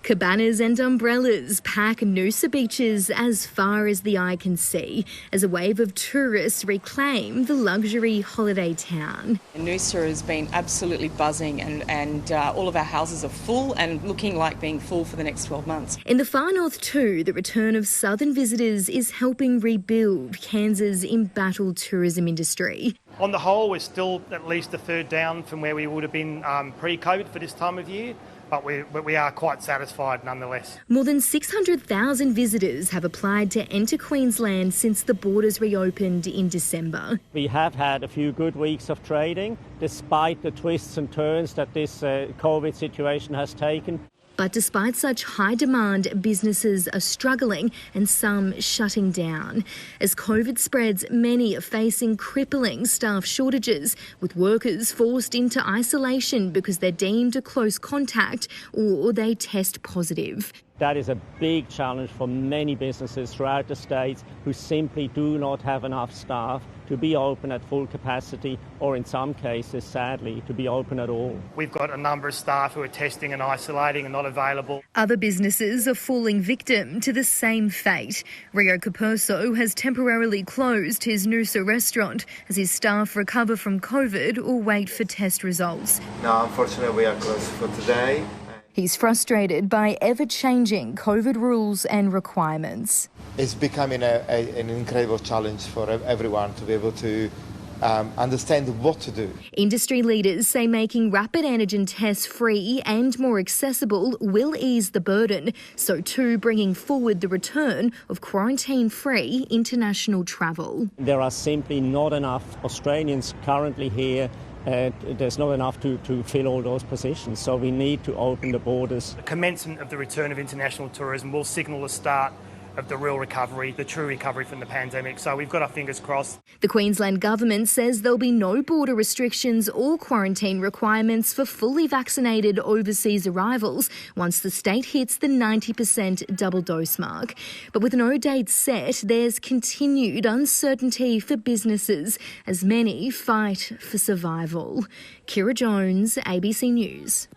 Cabanas and umbrellas pack Noosa beaches as far as the eye can see as a wave of tourists reclaim the luxury holiday town. Noosa has been absolutely buzzing and all of our houses are full and looking like being full for the next 12 months. In the far north too, the return of southern visitors is helping rebuild Cairns' embattled tourism industry. On the whole, we're still at least a third down from where we would have been pre-COVID for this time of year. But we are quite satisfied nonetheless. More than 600,000 visitors have applied to enter Queensland since the borders reopened in December. We have had a few good weeks of trading, despite the twists and turns that this COVID situation has taken. But despite such high demand, businesses are struggling and some shutting down. As COVID spreads, many are facing crippling staff shortages, with workers forced into isolation because they're deemed a close contact or they test positive. That is a big challenge for many businesses throughout the states who simply do not have enough staff to be open at full capacity, or in some cases, sadly, to be open at all. We've got a number of staff who are testing and isolating and not available. Other businesses are falling victim to the same fate. Rio Capurso has temporarily closed his Noosa restaurant as his staff recover from COVID or wait for test results. No, unfortunately, we are closed for today. He's frustrated by ever-changing COVID rules and requirements. It's becoming an incredible challenge for everyone to be able to understand what to do. Industry leaders say making rapid antigen tests free and more accessible will ease the burden. So too, bringing forward the return of quarantine-free international travel. There are simply not enough Australians currently here. There's not enough to fill all those positions, so we need to open the borders. The commencement of the return of international tourism will signal the start of the real recovery, the true recovery from the pandemic, so we've got our fingers crossed. The Queensland Government says there'll be no border restrictions or quarantine requirements for fully vaccinated overseas arrivals once the state hits the 90% double dose mark. But with no date set, there's continued uncertainty for businesses as many fight for survival. Kira Jones, ABC News.